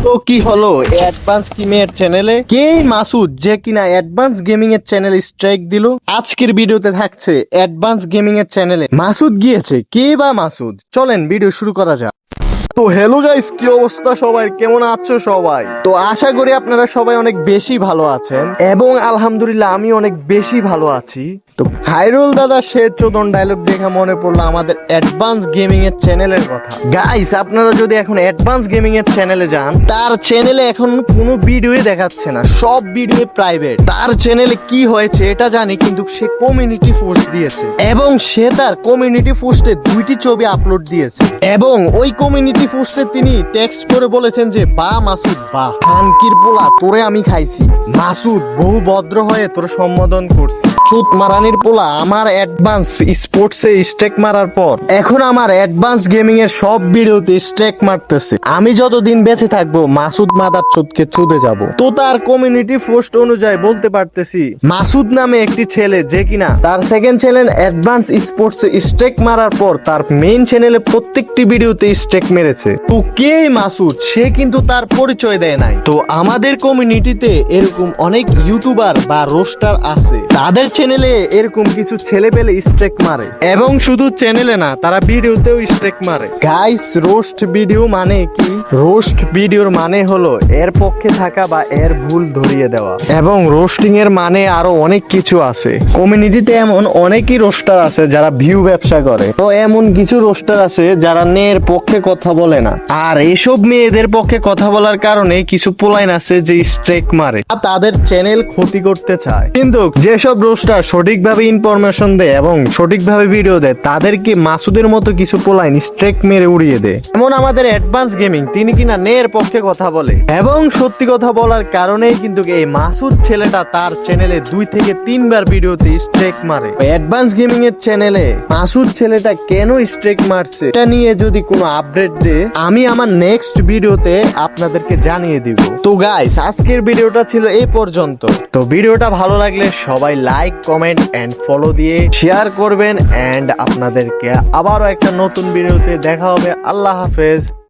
তো কি হলো অ্যাডভান্স গেমিং এর চ্যানেলে কে মাসুদ যে কিনা অ্যাডভান্স গেমিং এর চ্যানেলে স্ট্রাইক দিল। আজকের ভিডিওতে থাকছে অ্যাডভান্স গেমিং এর চ্যানেলে মাসুদ গিয়েছে, কে বা মাসুদ। চলেন ভিডিও শুরু করা যাক। তো হ্যালো গাইস, কি অবস্থা সবাই, কেমন আছো সবাই? তো আশা করি আপনারা সবাই অনেক বেশি ভালো আছেন এবং আলহামদুলিল্লাহ আমি অনেক বেশি ভালো আছি। তো খায়রুল দাদা সে চোদন ডায়লগ দেখে মনে পড়লো আমাদের অ্যাডভান্স গেমিং এর চ্যানেলের কথা। গাইস আপনারা যদি এখন অ্যাডভান্স গেমিং এর চ্যানেলে যান, তার চ্যানেলে এখন কোনো ভিডিওই দেখাচ্ছে না, সব ভিডিও প্রাইভেট। তার চ্যানেলে কি হয়েছে এটা জানি, কিন্তু সে কমিউনিটি পোস্ট দিয়েছে এবং সে তার কমিউনিটি পোস্টে 2টি ছবি আপলোড দিয়েছে এবং ওই কমিউনিটি পোস্টে তিনি টেক্সট করে বলেছেন যে বা মাসুদ বা খানকির পোলা তোরে আমি খাইছি, মাসুদ বহু ভদ্র হয়ে তোর সম্বোধন করছি, চুত মারানির পোলা আমার অ্যাডভান্স স্পোর্টসে স্টেক মারার পর এখন আমার অ্যাডভান্স গেমিং এর সব ভিডিওতে স্টেক মারতেছে। আমি যতদিন বেঁচে থাকবো মাসুদ মাদার চোদকে চুদে যাব। তো তার কমিউনিটি পোস্ট অনুযায়ী বলতে পারতেছি মাসুদ নামে একটি ছেলে যে কিনা তার সেকেন্ড চ্যানেল অ্যাডভান্স স্পোর্টসে স্টেক মারার পর তার মেইন চ্যানেলে প্রত্যেকটি ভিডিওতে স্টেক মেরেছে। তো কে মাসুদ সে কিন্তু তার পরিচয় দেয় নাই। তো আমাদের কমিউনিটিতে এরকম অনেক ইউটিউবার বা রোস্টার আছে, তাদের চ্যানেলে এরকম কিছু ছেলে পেলে স্ট্রেক মারে এবং শুধু চ্যানেলে না, তারা ভিডিওতেও স্ট্রেক মারে। গাইস রোস্ট ভিডিও মানে কি? রোস্ট ভিডিওর মানে হলো এর পক্ষে থাকা বা এর ভুল ধরিয়ে দেওয়া, এবং রোস্টিং এর মানে আরো অনেক কিছু আছে। কমিউনিটিতে এমন অনেকই রোস্টার আছে যারা ভিউ ব্যবসা করে, তো এমন কিছু রোস্টার আছে যারা মেয়ের পক্ষে কথা বলে না, আর এইসব মেয়েদের পক্ষে কথা বলার কারণে কিছু পোলাইন আছে যে স্ট্রেক মারে আর তাদের চ্যানেল ক্ষতি করতে চায়। কিন্তু যেসব রোস্টার সঠিকভাবে ইনফরমেশন দেয় এবং সঠিকভাবে ভিডিও দেয়, তাদেরকে মাসুদের মতো কিছু পোলাইন স্ট্রেক মেরে উড়িয়ে দেয়। এমন আমাদের অ্যাডভান্স গেমিং, তিনি কিনা মেয়ের পক্ষে কথা বলে এবং সত্যি কথা বলার কারণেই কিন্তু এই মাসুদ ছেলেটা তার চ্যানেলে 2 থেকে 3 বার ভিডিওতে স্ট্রেক মারে। অ্যাডভান্স গেমিং এর চ্যানেলে মাসুদ ছেলেটা কেন স্ট্রেক মারছে এটা নিয়ে যদি কোনো আপডেট দে, আমি আমার নেক্সট ভিডিওতে আপনাদেরকে জানিয়ে দিব। তো গাইস আজকের ভিডিওটা ছিল এই পর্যন্ত। তো ভিডিওটা ভালো লাগলে সবাই লাইক, কমেন্ট এন্ড ফলো দিয়ে শেয়ার করবেন, এন্ড আপনাদেরকে আবারও একটা নতুন ভিডিওতে দেখা হবে। আল্লাহ হাফেজ।